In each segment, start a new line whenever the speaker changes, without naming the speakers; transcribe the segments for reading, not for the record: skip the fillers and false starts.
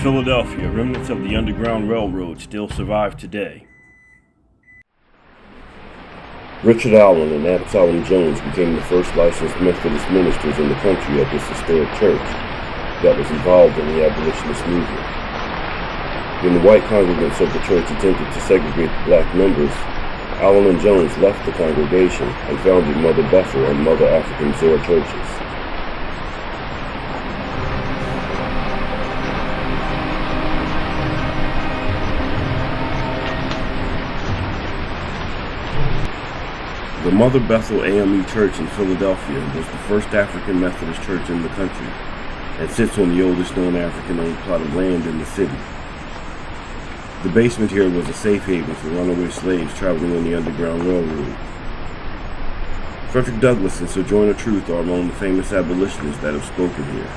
Philadelphia, remnants of the Underground Railroad still survive today.
Richard Allen and Absalom Jones became the first licensed Methodist ministers in the country at this historic church that was involved in the abolitionist movement. When the white congregants of the church attempted to segregate the black members, Allen and Jones left the congregation and founded Mother Bethel and Mother African Zoar churches. The Mother Bethel AME Church in Philadelphia was the first African Methodist church in the country and sits on the oldest known African-owned plot of land in the city. The basement here was a safe haven for runaway slaves traveling on the Underground Railroad. Frederick Douglass and Sojourner Truth are among the famous abolitionists that have spoken here.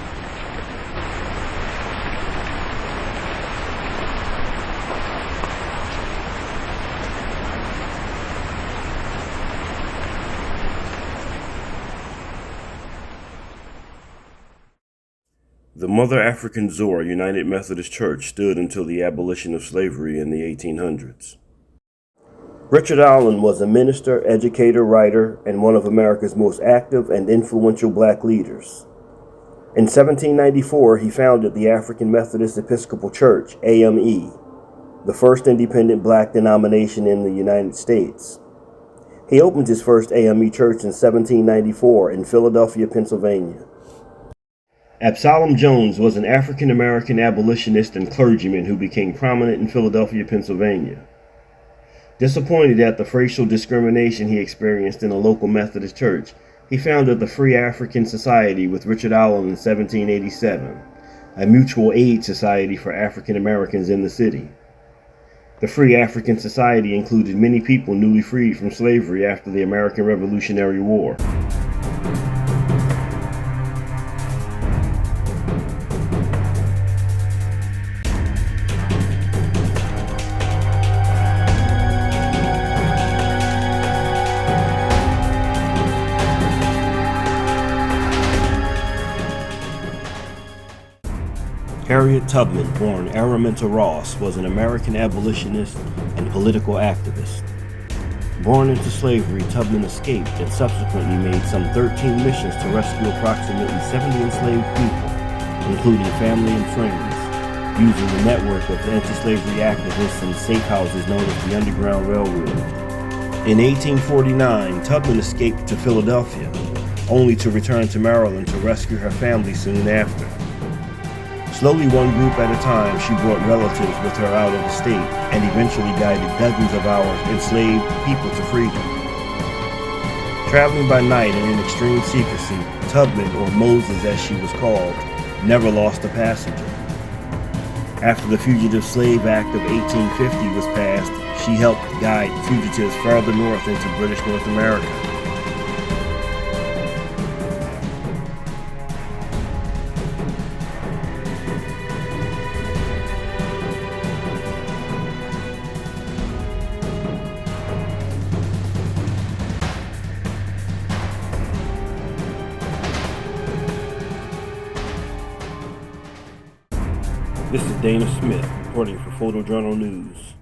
The Mother African Zoar United Methodist Church stood until the abolition of slavery in the 1800s. Richard Allen was a minister, educator, writer, and one of America's most active and influential black leaders. In 1794, he founded the African Methodist Episcopal Church, AME, the first independent black denomination in the United States. He opened his first AME church in 1794 in Philadelphia, Pennsylvania. Absalom Jones was an African-American abolitionist and clergyman who became prominent in Philadelphia, Pennsylvania. Disappointed at the racial discrimination he experienced in a local Methodist church, he founded the Free African Society with Richard Allen in 1787, a mutual aid society for African Americans in the city. The Free African Society included many people newly freed from slavery after the American Revolutionary War. Harriet Tubman, born Araminta Ross, was an American abolitionist and political activist. Born into slavery, Tubman escaped and subsequently made some 13 missions to rescue approximately 70 enslaved people, including family and friends, using the network of anti-slavery activists and safe houses known as the Underground Railroad. In 1849, Tubman escaped to Philadelphia, only to return to Maryland to rescue her family soon after. Slowly, one group at a time, she brought relatives with her out of the state and eventually guided dozens of our enslaved people to freedom. Traveling by night and in extreme secrecy, Tubman, or Moses as she was called, never lost a passenger. After the Fugitive Slave Act of 1850 was passed, she helped guide fugitives farther north into British North America. This is Dana Smith reporting for Photojournal News.